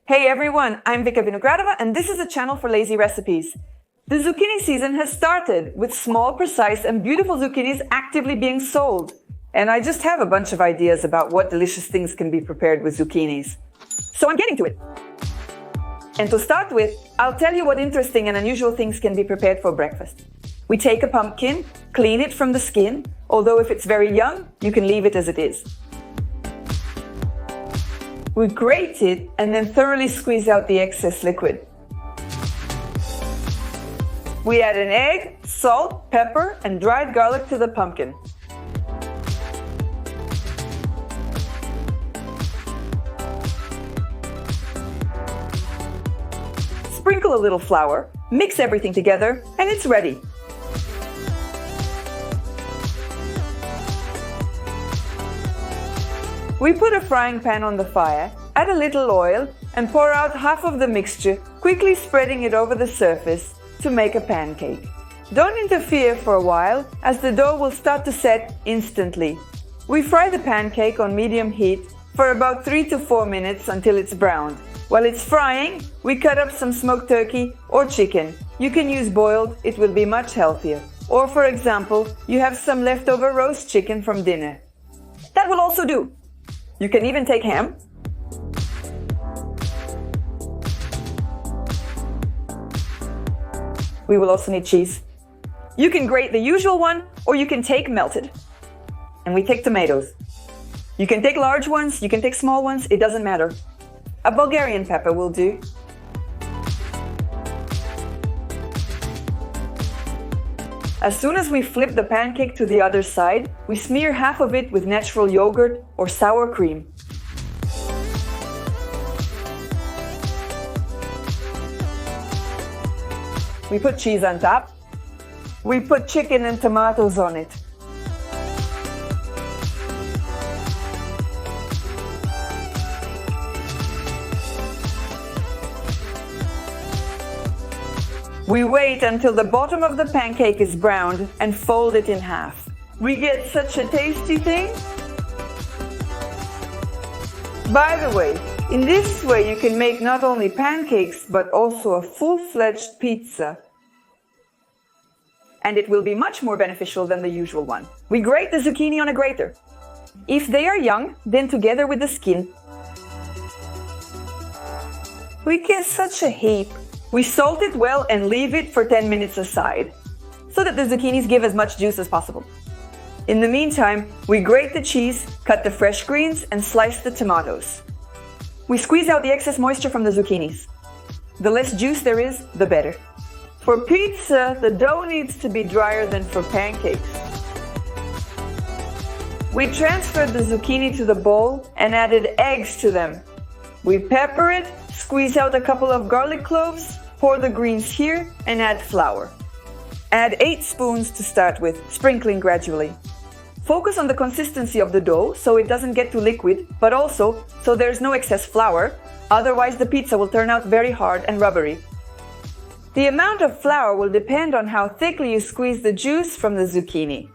Hey everyone, I'm Vika Vinogradova and this is a channel for lazy recipes. The zucchini season has started with small, precise and beautiful zucchinis actively being sold. And I just have a bunch of ideas about what delicious things can be prepared with zucchinis. So I'm getting to it. And to start with, I'll tell you what interesting and unusual things can be prepared for breakfast. We take a pumpkin, clean it from the skin, although if it's very young, you can leave it as it is. We grate it and then thoroughly squeeze out the excess liquid. We add an egg, salt, pepper, and dried garlic to the pumpkin. Sprinkle a little flour, mix everything together, and it's ready. We put a frying pan on the fire, add a little oil, and pour out half of the mixture, quickly spreading it over the surface to make a pancake. Don't interfere for a while, as the dough will start to set instantly. We fry the pancake on medium heat for about 3 to 4 minutes until it's browned. While it's frying, we cut up some smoked turkey or chicken. You can use boiled, it will be much healthier. Or for example, you have some leftover roast chicken from dinner. That will also do. You can even take ham. We will also need cheese. You can grate the usual one, or you can take melted. And we take tomatoes. You can take large ones, you can take small ones, it doesn't matter. A Bulgarian pepper will do. As soon as we flip the pancake to the other side, we smear half of it with natural yogurt or sour cream. We put cheese on top. We put chicken and tomatoes on it. We wait until the bottom of the pancake is browned and fold it in half. We get such a tasty thing. By the way, in this way you can make not only pancakes but also a full-fledged pizza. And it will be much more beneficial than the usual one. We grate the zucchini on a grater. If they are young, then together with the skin, we get such a heap. We salt it well and leave it for 10 minutes aside, so that the zucchinis give as much juice as possible. In the meantime, we grate the cheese, cut the fresh greens, and slice the tomatoes. We squeeze out the excess moisture from the zucchinis. The less juice there is, the better. For pizza, the dough needs to be drier than for pancakes. We transferred the zucchini to the bowl and added eggs to them. We pepper it, squeeze out a couple of garlic cloves, pour the greens here, and add flour. Add 8 spoons to start with, sprinkling gradually. Focus on the consistency of the dough so it doesn't get too liquid, but also so there's no excess flour, otherwise the pizza will turn out very hard and rubbery. The amount of flour will depend on how thickly you squeeze the juice from the zucchini.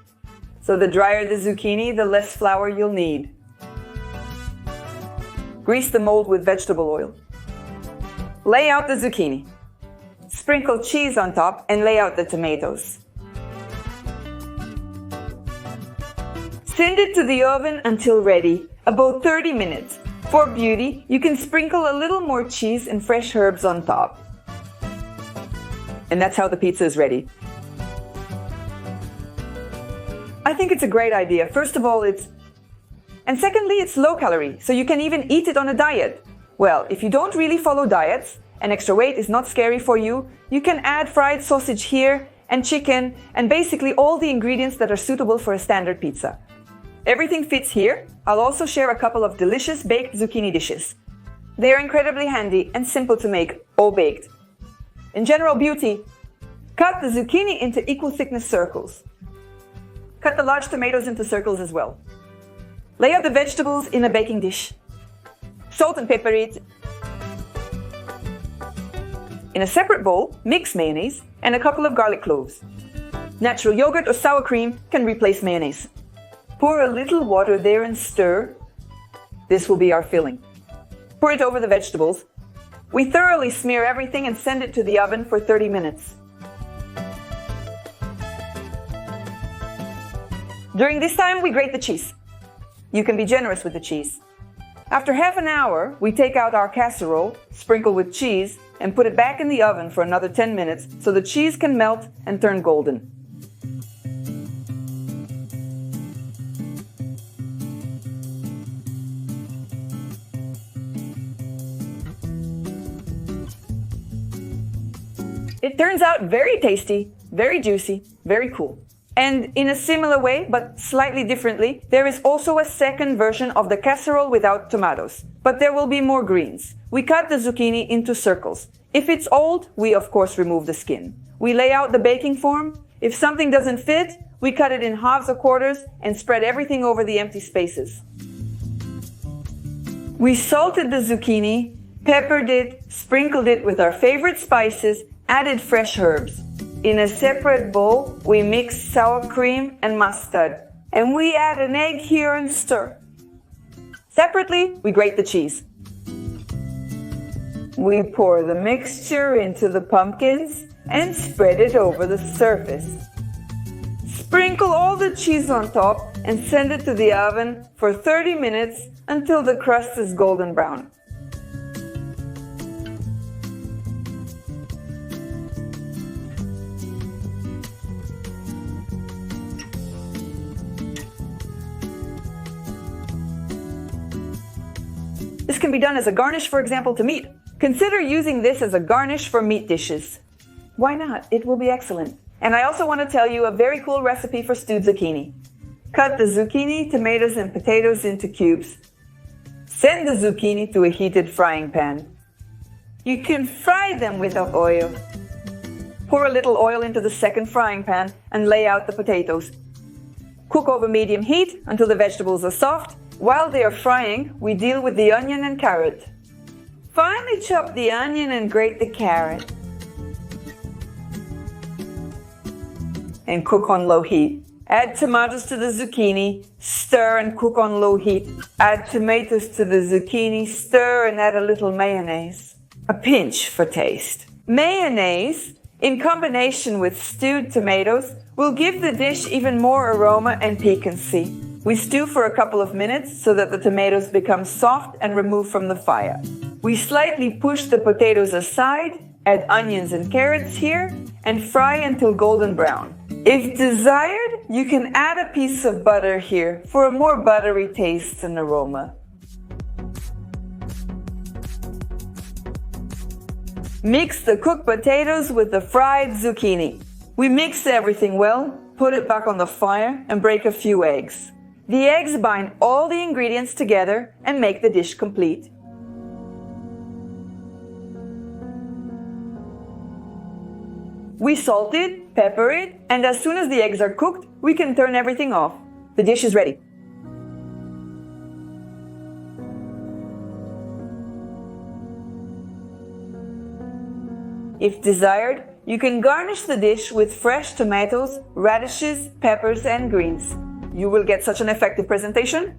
So the drier the zucchini, the less flour you'll need. Grease the mold with vegetable oil. Lay out the zucchini. Sprinkle cheese on top and lay out the tomatoes. Send it to the oven until ready, about 30 minutes. For beauty, you can sprinkle a little more cheese and fresh herbs on top. And that's how the pizza is ready. I think it's a great idea. First of all, and secondly, it's low calorie, so you can even eat it on a diet. Well, if you don't really follow diets, and extra weight is not scary for you, you can add fried sausage here, and chicken, and basically all the ingredients that are suitable for a standard pizza. Everything fits here. I'll also share a couple of delicious baked zucchini dishes. They are incredibly handy and simple to make, all baked. In general beauty, cut the zucchini into equal thickness circles. Cut the large tomatoes into circles as well. Lay out the vegetables in a baking dish. Salt and pepper it. In a separate bowl, mix mayonnaise and a couple of garlic cloves. Natural yogurt or sour cream can replace mayonnaise. Pour a little water there and stir. This will be our filling. Pour it over the vegetables. We thoroughly smear everything and send it to the oven for 30 minutes. During this time, we grate the cheese. You can be generous with the cheese. After half an hour, we take out our casserole, sprinkle with cheese, and put it back in the oven for another 10 minutes so the cheese can melt and turn golden. It turns out very tasty, very juicy, very cool. And in a similar way, but slightly differently, there is also a second version of the casserole without tomatoes. But there will be more greens. We cut the zucchini into circles. If it's old, we of course remove the skin. We lay out the baking form. If something doesn't fit, we cut it in halves or quarters and spread everything over the empty spaces. We salted the zucchini, peppered it, sprinkled it with our favorite spices, added fresh herbs. In a separate bowl, we mix sour cream and mustard. And we add an egg here and stir. Separately, we grate the cheese. We pour the mixture into the pumpkins and spread it over the surface. Sprinkle all the cheese on top and send it to the oven for 30 minutes until the crust is golden brown. This can be done as a garnish, for example, to meat. Consider using this as a garnish for meat dishes. Why not? It will be excellent. And I also want to tell you a very cool recipe for stewed zucchini. Cut the zucchini, tomatoes, and potatoes into cubes. Send the zucchini to a heated frying pan. You can fry them with oil. Pour a little oil into the second frying pan and lay out the potatoes. Cook over medium heat until the vegetables are soft. While they are frying, we deal with the onion and carrot. Finely chop the onion and grate the carrot. And cook on low heat. Add tomatoes to the zucchini, stir and cook on low heat. Add tomatoes to the zucchini, stir and add a little mayonnaise. A pinch for taste. Mayonnaise, in combination with stewed tomatoes, will give the dish even more aroma and piquancy. We stew for a couple of minutes so that the tomatoes become soft and remove from the fire. We slightly push the potatoes aside, add onions and carrots here, and fry until golden brown. If desired, you can add a piece of butter here for a more buttery taste and aroma. Mix the cooked potatoes with the fried zucchini. We mix everything well, put it back on the fire, and break a few eggs. The eggs bind all the ingredients together and make the dish complete. We salt it, pepper it, and as soon as the eggs are cooked, we can turn everything off. The dish is ready. If desired, you can garnish the dish with fresh tomatoes, radishes, peppers, and greens. You will get such an effective presentation.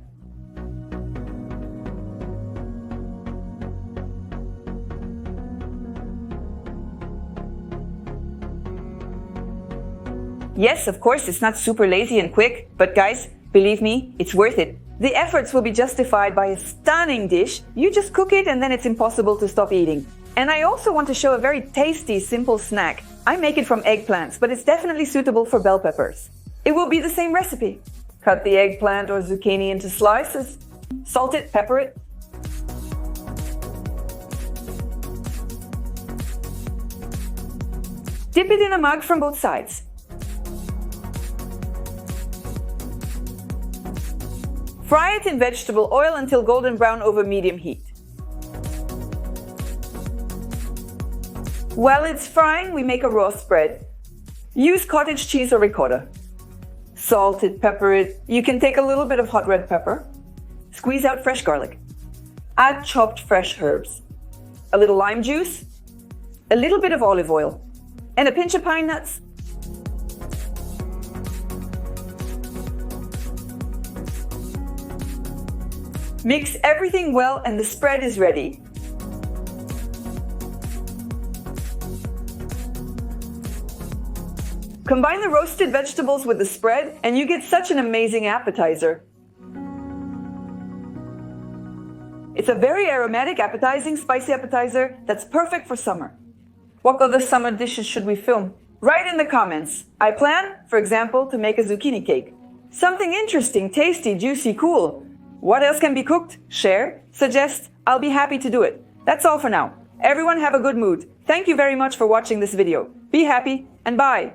Yes, of course, it's not super lazy and quick, but guys, believe me, it's worth it. The efforts will be justified by a stunning dish. You just cook it and then it's impossible to stop eating. And I also want to show a very tasty, simple snack. I make it from eggplants, but it's definitely suitable for bell peppers. It will be the same recipe. Cut the eggplant or zucchini into slices. Salt it, pepper it. Dip it in a mug from both sides. Fry it in vegetable oil until golden brown over medium heat. While it's frying, we make a raw spread. Use cottage cheese or ricotta. Salt it, pepper it. You can take a little bit of hot red pepper. Squeeze out fresh garlic. Add chopped fresh herbs. A little lime juice. A little bit of olive oil. And a pinch of pine nuts. Mix everything well and the spread is ready. Combine the roasted vegetables with the spread, and you get such an amazing appetizer. It's a very aromatic, appetizing, spicy appetizer that's perfect for summer. What other summer dishes should we film? Write in the comments. I plan, for example, to make a zucchini cake. Something interesting, tasty, juicy, cool. What else can be cooked? Share, suggest. I'll be happy to do it. That's all for now. Everyone have a good mood. Thank you very much for watching this video. Be happy and bye.